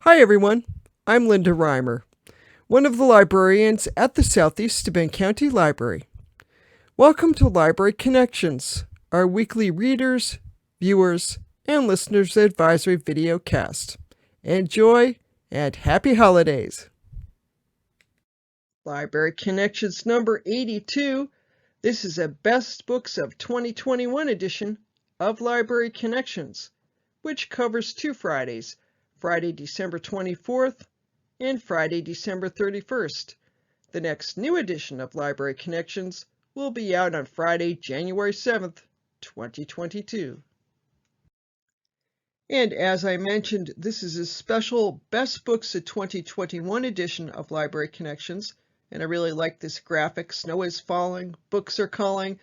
Hi everyone, I'm Linda Reimer, one of the librarians at the Southeast Bend County Library. Welcome to Library Connections, our weekly readers, viewers, and listeners advisory video cast. Enjoy and happy holidays! Library Connections number 82. This is a Best Books of 2021 edition of Library Connections, which covers two Fridays, Friday, December 24th and Friday, December 31st. The next new edition of Library Connections will be out on Friday, January 7th, 2022. And as I mentioned, this is a special Best Books of 2021 edition of Library Connections, and I really like this graphic. Snow is falling, books are calling.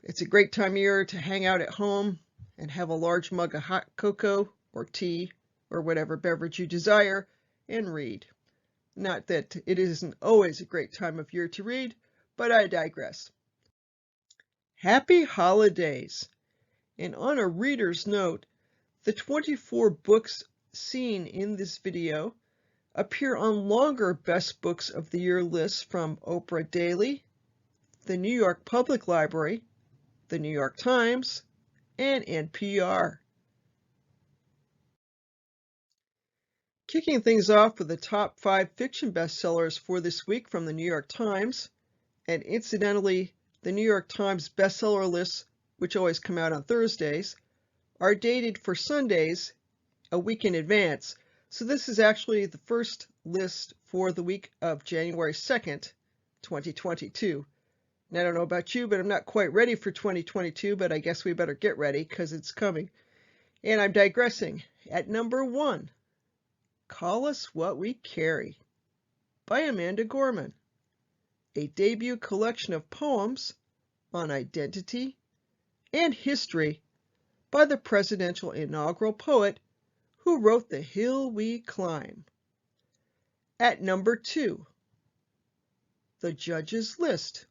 It's a great time of year to hang out at home and have a large mug of hot cocoa or tea or whatever beverage you desire and read. Not that it isn't always a great time of year to read, but I digress. Happy holidays! And on a reader's note, the 24 books seen in this video appear on longer Best Books of the Year lists from Oprah Daily, the New York Public Library, the New York Times, and NPR. Kicking things off with the top 5 fiction bestsellers for this week from the New York Times, and incidentally, the New York Times bestseller lists, which always come out on Thursdays, are dated for Sundays a week in advance. So this is actually the first list for the week of January 2nd, 2022. And I don't know about you, but I'm not quite ready for 2022, but I guess we better get ready because it's coming. And I'm digressing. At number 1, Call Us What We Carry by Amanda Gorman, a debut collection of poems on identity and history by the presidential inaugural poet who wrote The Hill We Climb. At number 2, The Judge's List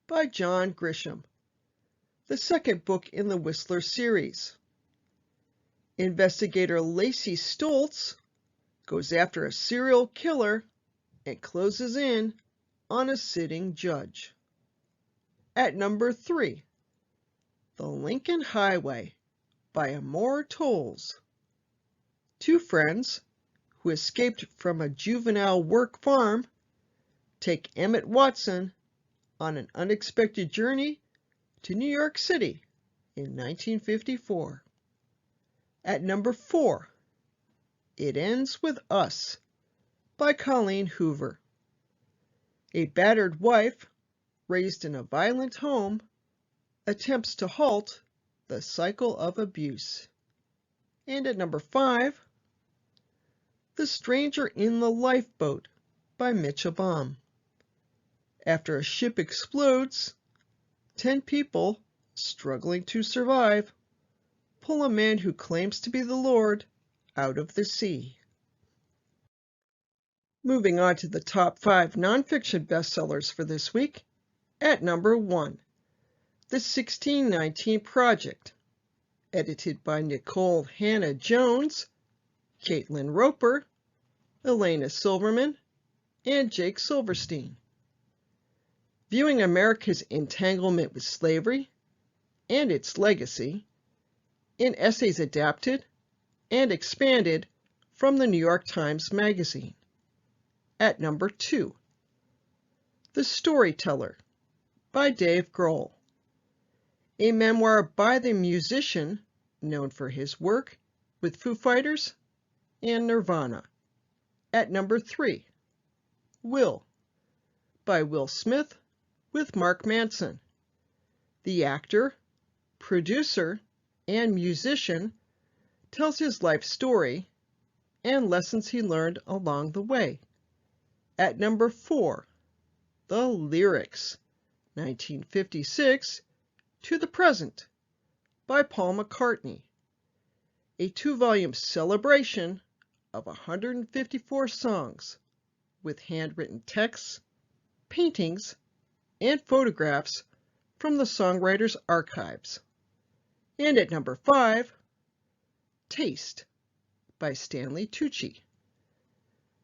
by John Grisham, the second book in the Whistler series. Investigator Lacey Stoltz goes after a serial killer and closes in on a sitting judge. At number 3, The Lincoln Highway by Amore Tolles. Two friends who escaped from a juvenile work farm take Emmett Watson on an unexpected journey to New York City in 1954. At number 4, It Ends With Us by Colleen Hoover. A battered wife raised in a violent home attempts to halt the cycle of abuse. And at number 5, The Stranger in the Lifeboat by Mitchell Baum. After a ship explodes, 10 people struggling to survive pull a man who claims to be the Lord out of the sea. Moving on to the top 5 nonfiction bestsellers for this week. At number 1, The 1619 Project, edited by Nicole Hannah Jones, Caitlin Roper, Elena Silverman, and Jake Silverstein. Viewing America's entanglement with slavery and its legacy in essays adapted and expanded from the New York Times Magazine. At number 2, The Storyteller by Dave Grohl, a memoir by the musician known for his work with Foo Fighters and Nirvana. At number 3, Will by Will Smith with Mark Manson. The actor, producer, and musician tells his life story and lessons he learned along the way. At number 4, The Lyrics, 1956 to the Present by Paul McCartney, a 2-volume celebration of 154 songs with handwritten texts, paintings, and photographs from the songwriter's archives. And at number 5, Taste by Stanley Tucci.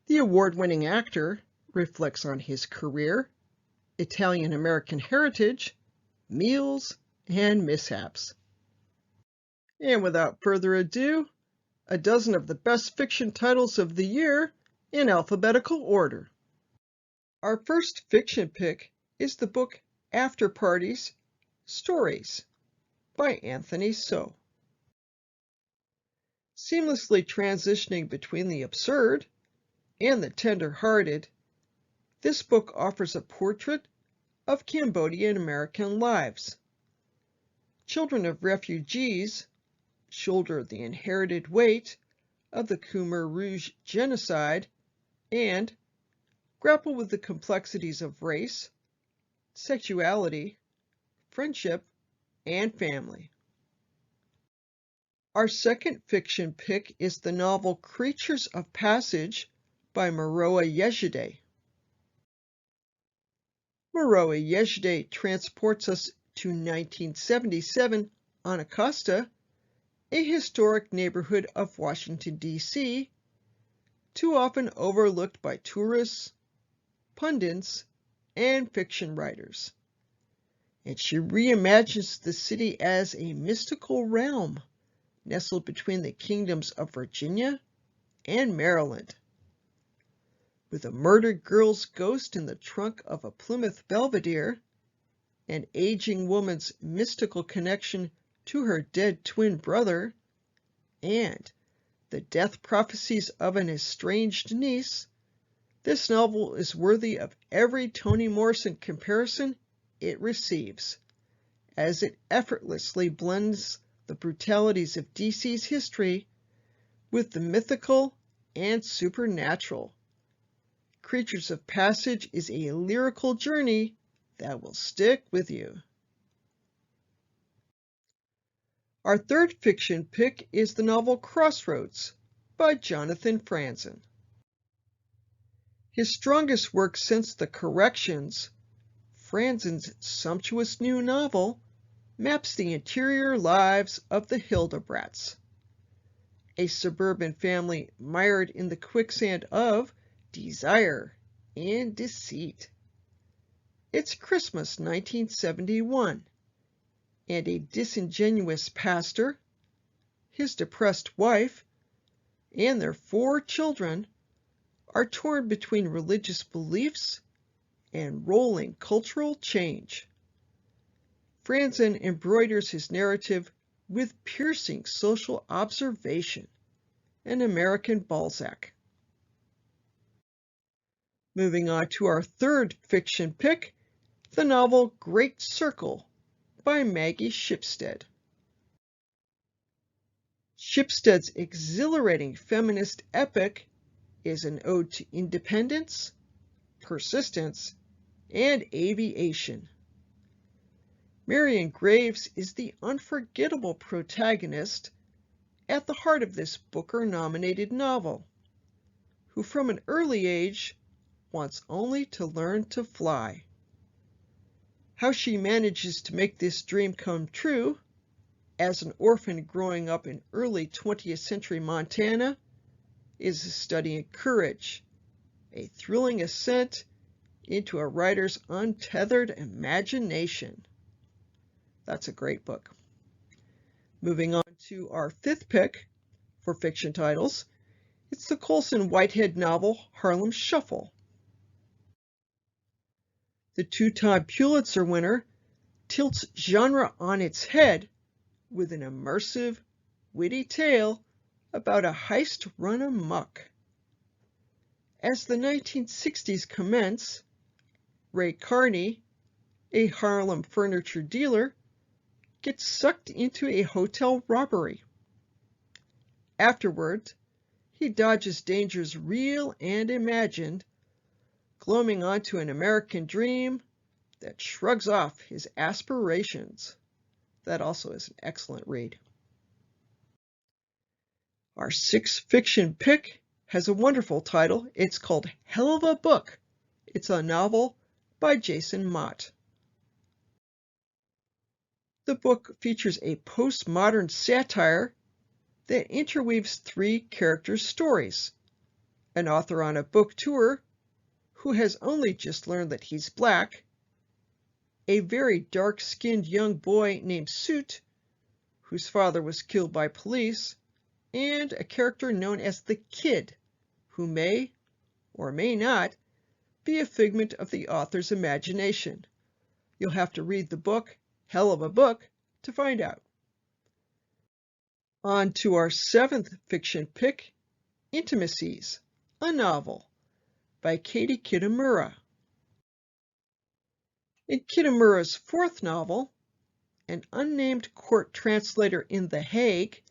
The award-winning actor reflects on his career, Italian-American heritage, meals, and mishaps. And without further ado, a dozen of the best fiction titles of the year in alphabetical order. Our first fiction pick is the book After Parties, Stories by Anthony So. Seamlessly transitioning between the absurd and the tender-hearted, this book offers a portrait of Cambodian American lives. Children of refugees shoulder the inherited weight of the Khmer Rouge genocide and grapple with the complexities of race, sexuality, friendship, and family. Our second fiction pick is the novel Creatures of Passage by Maroa Yejuday. Maroa Yejuday transports us to 1977 Anacostia, a historic neighborhood of Washington, D.C., too often overlooked by tourists, pundits, and fiction writers. And she reimagines the city as a mystical realm nestled between the kingdoms of Virginia and Maryland. With a murdered girl's ghost in the trunk of a Plymouth Belvedere, an aging woman's mystical connection to her dead twin brother, and the death prophecies of an estranged niece, this novel is worthy of every Toni Morrison comparison it receives, as it effortlessly blends the brutalities of DC's history with the mythical and supernatural. Creatures of Passage is a lyrical journey that will stick with you. Our third fiction pick is the novel Crossroads by Jonathan Franson. His strongest work since The Corrections, Franson's sumptuous new novel maps the interior lives of the Hildebrandts, a suburban family mired in the quicksand of desire and deceit. It's Christmas 1971, and a disingenuous pastor, his depressed wife, and their 4 children are torn between religious beliefs and rolling cultural change. Franson embroiders his narrative with piercing social observation, an American Balzac. Moving on to our third fiction pick, the novel Great Circle by Maggie Shipstead. Shipstead's exhilarating feminist epic is an ode to independence, persistence, and aviation. Marion Graves is the unforgettable protagonist at the heart of this Booker-nominated novel, who from an early age wants only to learn to fly. How she manages to make this dream come true as an orphan growing up in early 20th century Montana is a study in courage, a thrilling ascent into a writer's untethered imagination. That's a great book. Moving on to our fifth pick for fiction titles, it's the Coulson Whitehead novel Harlem Shuffle. The 2-time Pulitzer winner tilts genre on its head with an immersive, witty tale about a heist run amok. As the 1960s commence, Ray Carney, a Harlem furniture dealer, gets sucked into a hotel robbery. Afterwards, he dodges dangers real and imagined, glomming onto an American dream that shrugs off his aspirations. That also is an excellent read. Our sixth fiction pick has a wonderful title. It's called Hell of a Book. It's a novel by Jason Mott. The book features a postmodern satire that interweaves three characters' stories: an author on a book tour who has only just learned that he's black, a very dark-skinned young boy named Soot, whose father was killed by police, and a character known as the Kid, who may or may not be a figment of the author's imagination. You'll have to read the book, hell of a book, to find out. On to our seventh fiction pick, Intimacies, a novel by Katie Kitamura. In Kitamura's fourth novel, an unnamed court translator in The Hague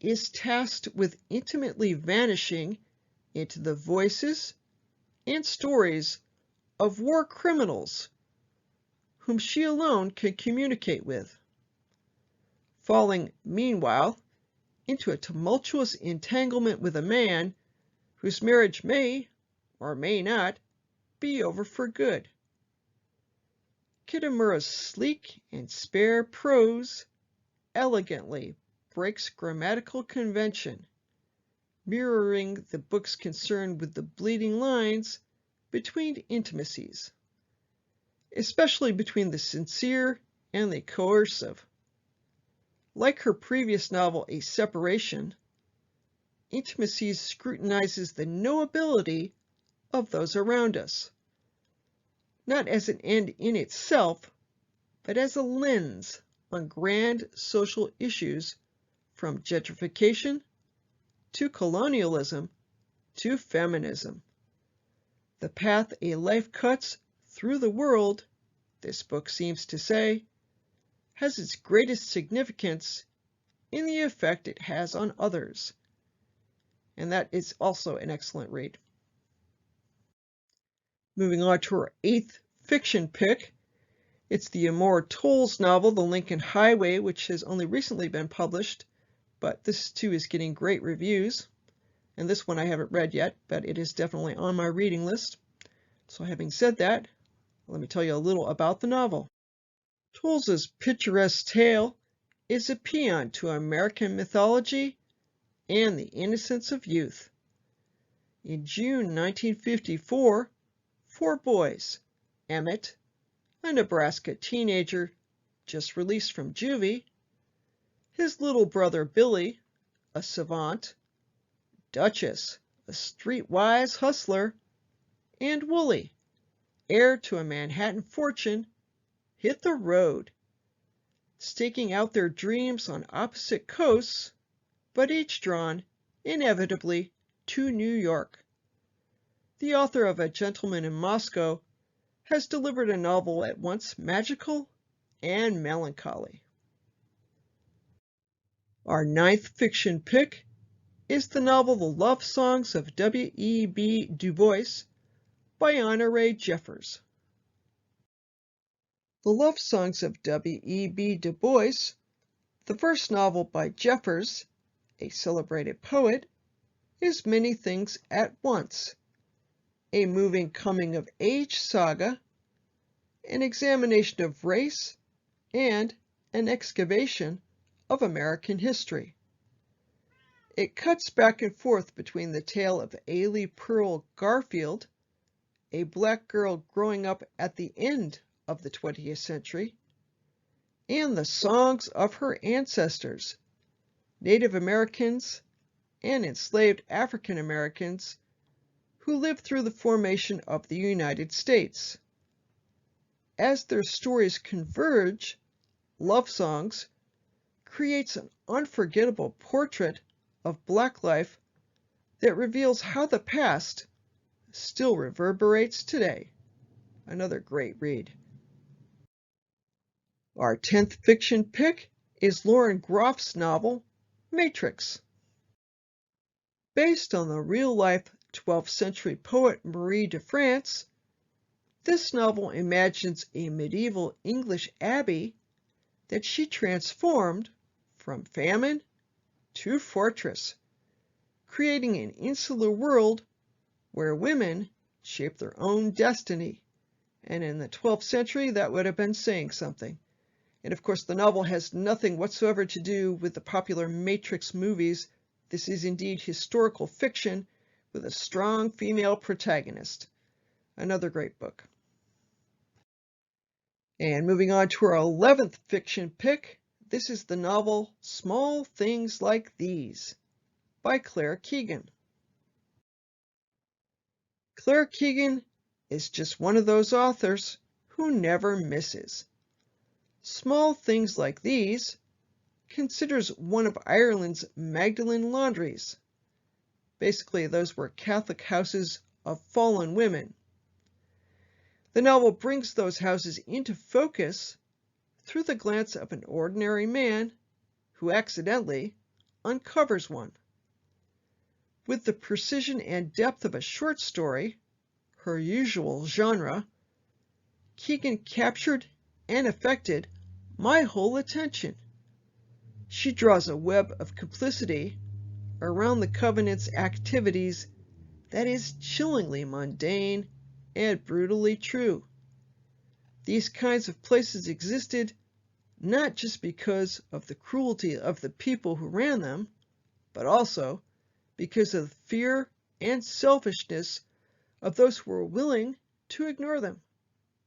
is tasked with intimately vanishing into the voices and stories of war criminals whom she alone can communicate with, falling, meanwhile, into a tumultuous entanglement with a man whose marriage may, or may not, be over for good. Kitamura's sleek and spare prose elegantly breaks grammatical convention, mirroring the book's concern with the bleeding lines between intimacies, especially between the sincere and the coercive. Like her previous novel, A Separation, Intimacies scrutinizes the knowability of those around us, not as an end in itself, but as a lens on grand social issues from gentrification to colonialism to feminism. The path a life cuts through the world, this book seems to say, has its greatest significance in the effect it has on others. And that is also an excellent read. Moving on to our eighth fiction pick, it's the Amore Tolles novel, The Lincoln Highway, which has only recently been published, but this too is getting great reviews. And this one I haven't read yet, but it is definitely on my reading list. So having said that, let me tell you a little about the novel. Tolles's picturesque tale is a paean to American mythology and the innocence of youth. In June 1954, four boys, Emmett, a Nebraska teenager just released from juvie, his little brother Billy, a savant, Duchess, a streetwise hustler, and Wooly, heir to a Manhattan fortune, hit the road, staking out their dreams on opposite coasts, but each drawn, inevitably, to New York. The author of A Gentleman in Moscow has delivered a novel at once magical and melancholy. Our ninth fiction pick is the novel The Love Songs of W.E.B. Du Bois by Honore Jeffers. The Love Songs of W.E.B. Du Bois, the first novel by Jeffers, a celebrated poet, is many things at once: a moving coming-of-age saga, an examination of race, and an excavation of American history. It cuts back and forth between the tale of Ailey Pearl Garfield, a black girl growing up at the end of the 20th century, and the songs of her ancestors, Native Americans and enslaved African Americans, who lived through the formation of the United States. As their stories converge, Love Songs creates an unforgettable portrait of Black life that reveals how the past still reverberates today. Another great read. Our 10th fiction pick is Lauren Groff's novel, Matrix. Based on the real-life 12th century poet Marie de France, this novel imagines a medieval English abbey that she transformed from famine to fortress, creating an insular world where women shape their own destiny. And in the 12th century, that would have been saying something. And of course, the novel has nothing whatsoever to do with the popular Matrix movies. This is indeed historical fiction with a strong female protagonist. Another great book. And moving on to our 11th fiction pick, this is the novel Small Things Like These by Claire Keegan. Claire Keegan is just one of those authors who never misses. Small Things Like These considers one of Ireland's Magdalen laundries. Basically, those were Catholic houses of fallen women. The novel brings those houses into focus through the glance of an ordinary man who accidentally uncovers one. With the precision and depth of a short story, her usual genre, Keegan captured and affected my whole attention. She draws a web of complicity around the Covenant's activities that is chillingly mundane and brutally true. These kinds of places existed not just because of the cruelty of the people who ran them, but also because of the fear and selfishness of those who were willing to ignore them.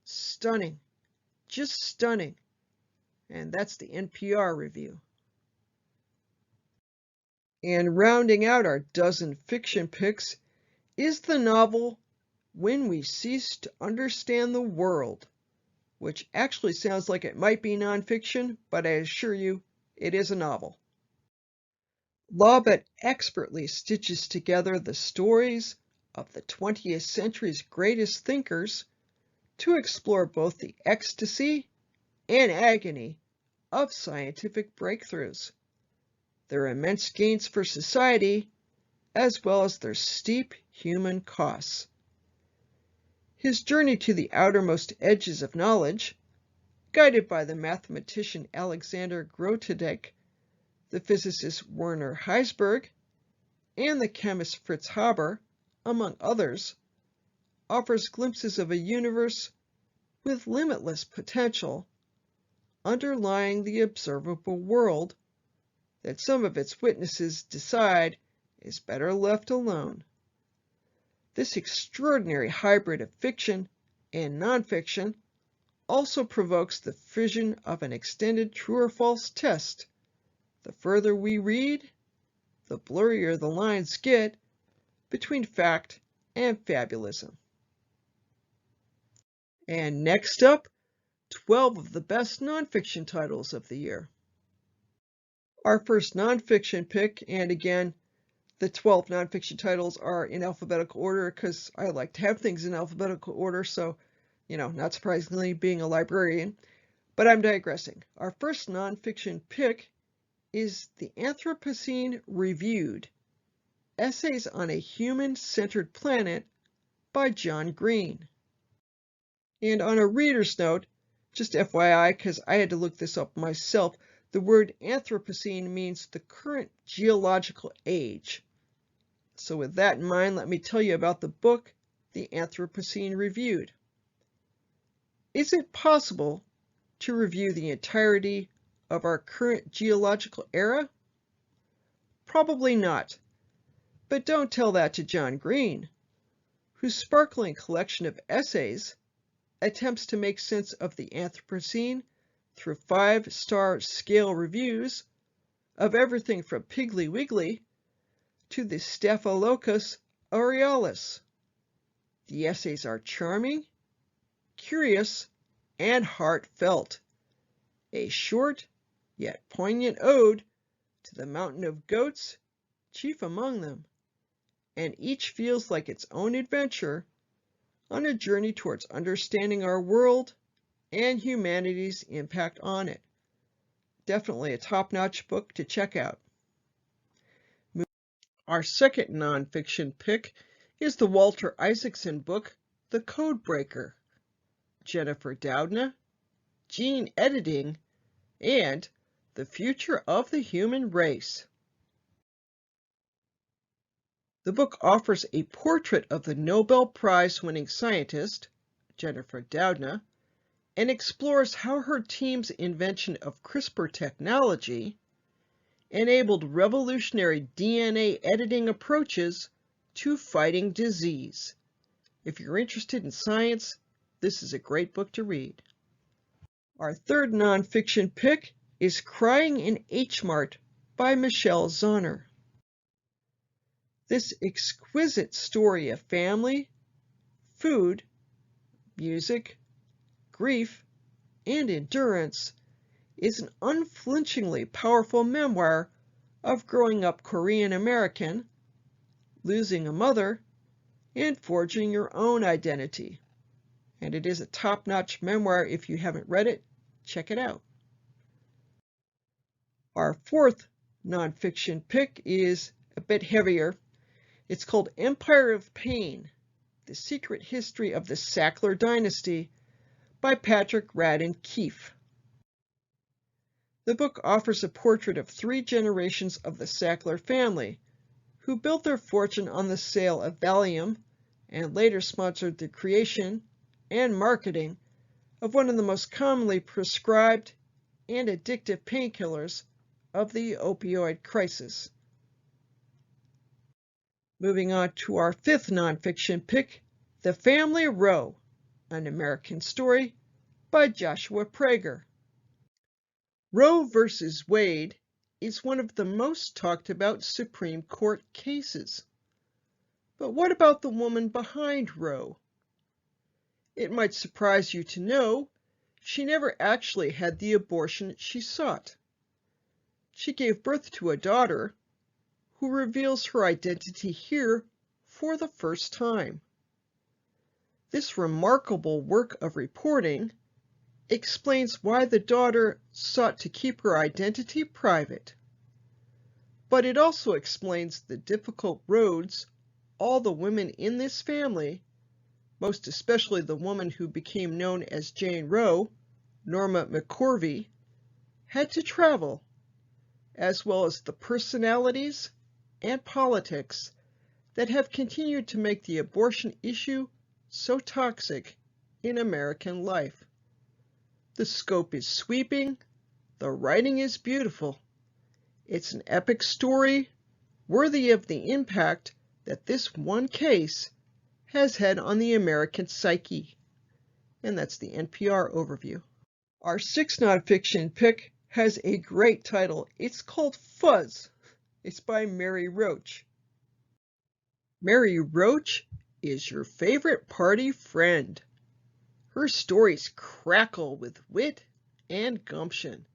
Stunning. Just stunning. And that's the NPR review. And rounding out our dozen fiction picks is the novel When We Cease to Understand the World, which actually sounds like it might be nonfiction, but I assure you, it is a novel. Lobet expertly stitches together the stories of the 20th century's greatest thinkers to explore both the ecstasy and agony of scientific breakthroughs, their immense gains for society, as well as their steep human costs. His journey to the outermost edges of knowledge, guided by the mathematician Alexander Grothendieck, the physicist Werner Heisberg, and the chemist Fritz Haber, among others, offers glimpses of a universe with limitless potential underlying the observable world that some of its witnesses decide is better left alone. This extraordinary hybrid of fiction and nonfiction also provokes the fission of an extended true or false test. The further we read, the blurrier the lines get between fact and fabulism. And next up, 12 of the best nonfiction titles of the year. Our first nonfiction pick, and again, the 12 nonfiction titles are in alphabetical order because I like to have things in alphabetical order, so, not surprisingly, being a librarian, but I'm digressing. Our first nonfiction pick is The Anthropocene Reviewed, Essays on a Human-Centered Planet by John Green. And on a reader's note, just FYI, because I had to look this up myself, the word Anthropocene means the current geological age. So with that in mind, let me tell you about the book, The Anthropocene Reviewed. Is it possible to review the entirety of our current geological era? Probably not. But don't tell that to John Green, whose sparkling collection of essays attempts to make sense of the Anthropocene through 5-star scale reviews of everything from Piggly Wiggly to the Staphylococcus aureolus. The essays are charming, curious, and heartfelt. A short yet poignant ode to the mountain of goats, chief among them, and each feels like its own adventure on a journey towards understanding our world and humanity's impact on it. Definitely a top-notch book to check out. Our second nonfiction pick is the Walter Isaacson book, The Codebreaker. Jennifer Doudna, Gene Editing, and The Future of the Human Race. The book offers a portrait of the Nobel Prize-winning scientist, Jennifer Doudna, and explores how her team's invention of CRISPR technology enabled revolutionary DNA editing approaches to fighting disease. If you're interested in science, this is a great book to read. Our third nonfiction pick is Crying in H Mart by Michelle Zauner. This exquisite story of family, food, music, grief, and endurance is an unflinchingly powerful memoir of growing up Korean American, losing a mother, and forging your own identity. And it is a top-notch memoir. If you haven't read it, check it out. Our fourth nonfiction pick is a bit heavier. It's called Empire of Pain, The Secret History of the Sackler Dynasty by Patrick Radin Keefe. The book offers a portrait of 3 generations of the Sackler family, who built their fortune on the sale of Valium and later sponsored the creation and marketing of one of the most commonly prescribed and addictive painkillers of the opioid crisis. Moving on to our fifth nonfiction pick, The Family Row, An American Story by Joshua Prager. Roe versus Wade is one of the most talked about Supreme Court cases. But what about the woman behind Roe? It might surprise you to know she never actually had the abortion she sought. She gave birth to a daughter who reveals her identity here for the first time. This remarkable work of reporting explains why the daughter sought to keep her identity private. But it also explains the difficult roads all the women in this family, most especially the woman who became known as Jane Roe, Norma McCorvey, had to travel, as well as the personalities and politics that have continued to make the abortion issue so toxic in American life. The scope is sweeping, the writing is beautiful. It's an epic story worthy of the impact that this one case has had on the American psyche. And that's the NPR overview. Our sixth nonfiction pick has a great title. It's called Fuzz. It's by Mary Roach. Mary Roach is your favorite party friend. Her stories crackle with wit and gumption,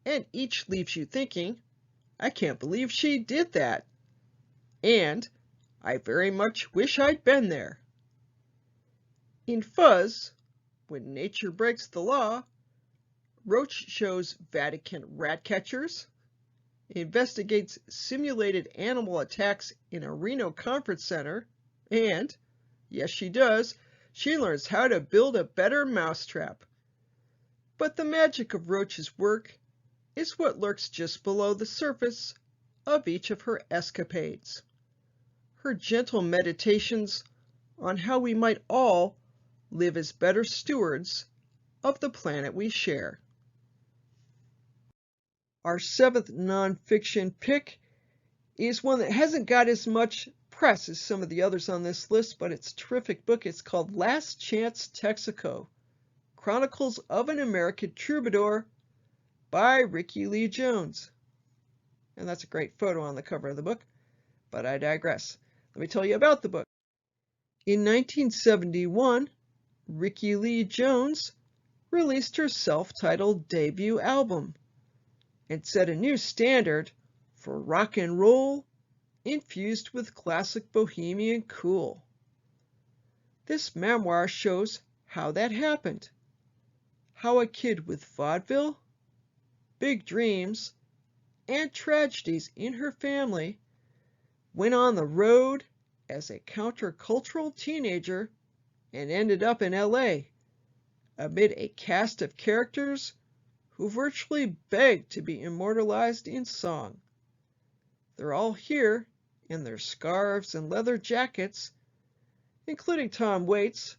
and each leaves you thinking, I can't believe she did that, and I very much wish I'd been there. In Fuzz, when nature breaks the law, Roach shows Vatican rat catchers, investigates simulated animal attacks in a Reno conference center, and, yes she does, she learns how to build a better mousetrap. But the magic of Roach's work is what lurks just below the surface of each of her escapades. Her gentle meditations on how we might all live as better stewards of the planet we share. Our seventh nonfiction pick is one that hasn't got as much press as some of the others on this list, but it's a terrific book. It's called Last Chance Texaco, Chronicles of an American Troubadour by Ricky Lee Jones. And that's a great photo on the cover of the book, but I digress. Let me tell you about the book. In 1971, Ricky Lee Jones released her self-titled debut album and set a new standard for rock and roll infused with classic bohemian cool. This memoir shows how that happened, how a kid with vaudeville, big dreams, and tragedies in her family went on the road as a countercultural teenager and ended up in LA amid a cast of characters who virtually begged to be immortalized in song. They're all here in their scarves and leather jackets, including Tom Waits,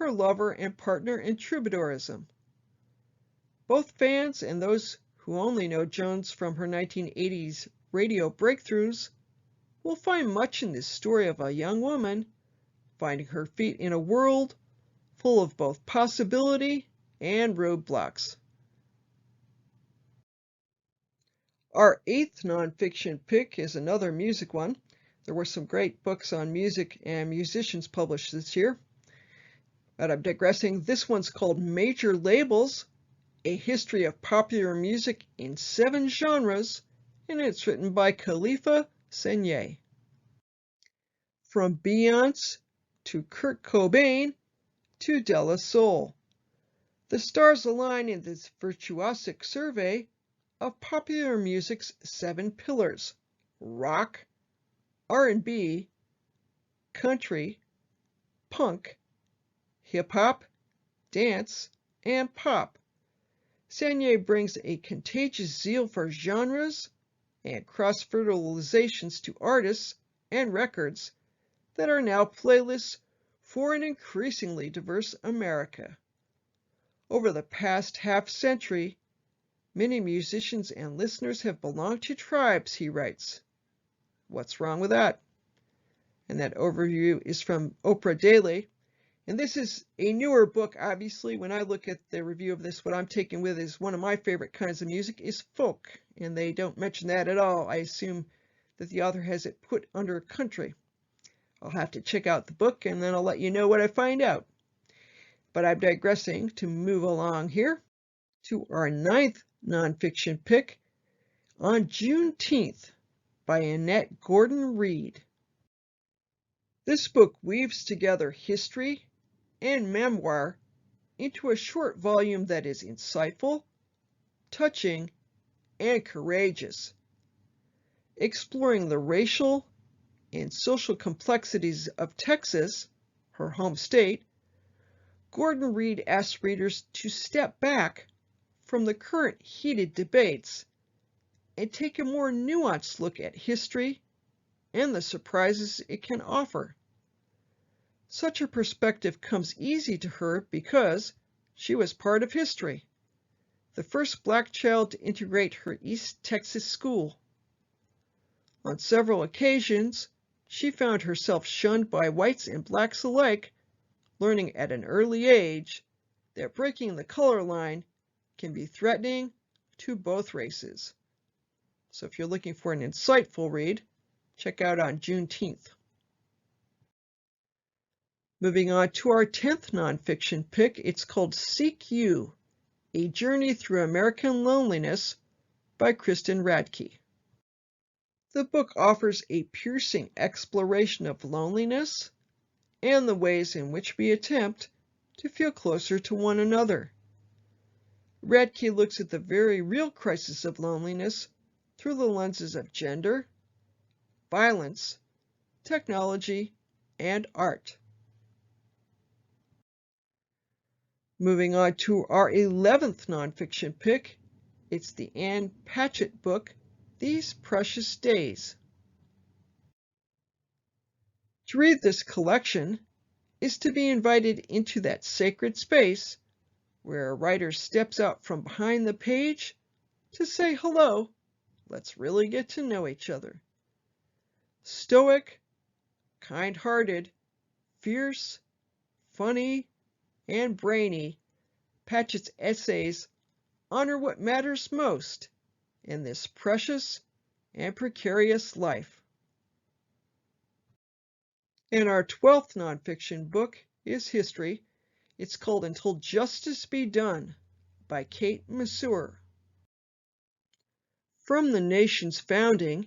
her lover and partner in troubadourism. Both fans and those who only know Jones from her 1980s radio breakthroughs will find much in this story of a young woman finding her feet in a world full of both possibility and roadblocks. Our 8th nonfiction pick is another music one. There were some great books on music and musicians published this year. But I'm digressing. This one's called Major Labels, A History of Popular Music in 7 Genres, and it's written by Khalifa Senye. From Beyonce to Kurt Cobain to De La Soul, the stars align in this virtuosic survey of popular music's 7 pillars: rock, R&B, country, punk, hip-hop, dance, and pop. Senye brings a contagious zeal for genres and cross-fertilizations to artists and records that are now playlists for an increasingly diverse America. Over the past half-century, many musicians and listeners have belonged to tribes, he writes. What's wrong with that? And that overview is from Oprah Daily. And this is a newer book, obviously. When I look at the review of this, what I'm taking with is one of my favorite kinds of music is folk. And they don't mention that at all. I assume that the author has it put under country. I'll have to check out the book and then I'll let you know what I find out. But I'm digressing to move along here to our 9th nonfiction pick, On Juneteenth by Annette Gordon Reed. This book weaves together history and memoir into a short volume that is insightful, touching, and courageous. Exploring the racial and social complexities of Texas, her home state, Gordon Reed asks readers to step back from the current heated debates and take a more nuanced look at history and the surprises it can offer. Such a perspective comes easy to her because she was part of history, the first Black child to integrate her East Texas school. On several occasions, she found herself shunned by whites and blacks alike, learning at an early age that breaking the color line can be threatening to both races. So if you're looking for an insightful read, check out On Juneteenth. Moving on to our 10th nonfiction pick, it's called Seek You, A Journey Through American Loneliness by Kristen Radke. The book offers a piercing exploration of loneliness and the ways in which we attempt to feel closer to one another. Radke looks at the very real crisis of loneliness through the lenses of gender, violence, technology, and art. Moving on to our 11th nonfiction pick, it's the Ann Patchett book, These Precious Days. To read this collection is to be invited into that sacred space where a writer steps out from behind the page to say hello, let's really get to know each other. Stoic, kind-hearted, fierce, funny, and brainy, Patchett's essays honor what matters most in this precious and precarious life. And our 12th nonfiction book is history. It's called Until Justice Be Done by Kate Masur. From the nation's founding,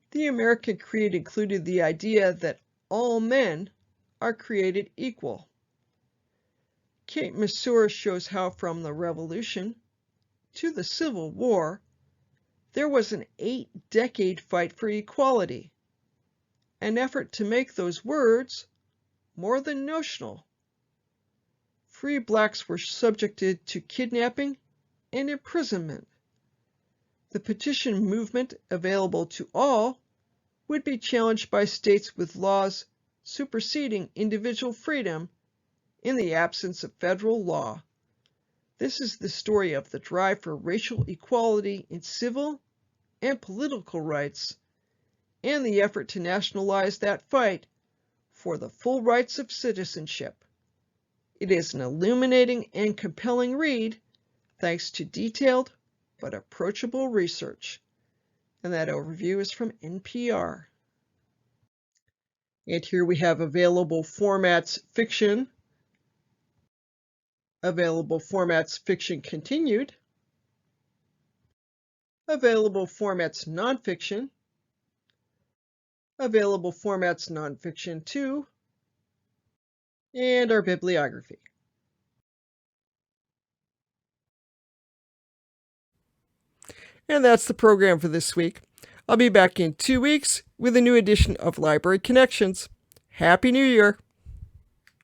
the American creed included the idea that all men are created equal. Kate Masur shows how from the Revolution to the Civil War, there was an 8-decade fight for equality, an effort to make those words more than notional. Free blacks were subjected to kidnapping and imprisonment. The petition movement available to all would be challenged by states with laws superseding individual freedom in the absence of federal law. This is the story of the drive for racial equality in civil and political rights, and the effort to nationalize that fight for the full rights of citizenship. It is an illuminating and compelling read, thanks to detailed but approachable research. And that overview is from NPR. And here we have available formats fiction, available formats fiction continued, available formats nonfiction, available formats nonfiction 2, and our bibliography. And that's the program for this week. I'll be back in 2 weeks with a new edition of Library Connections. Happy New Year!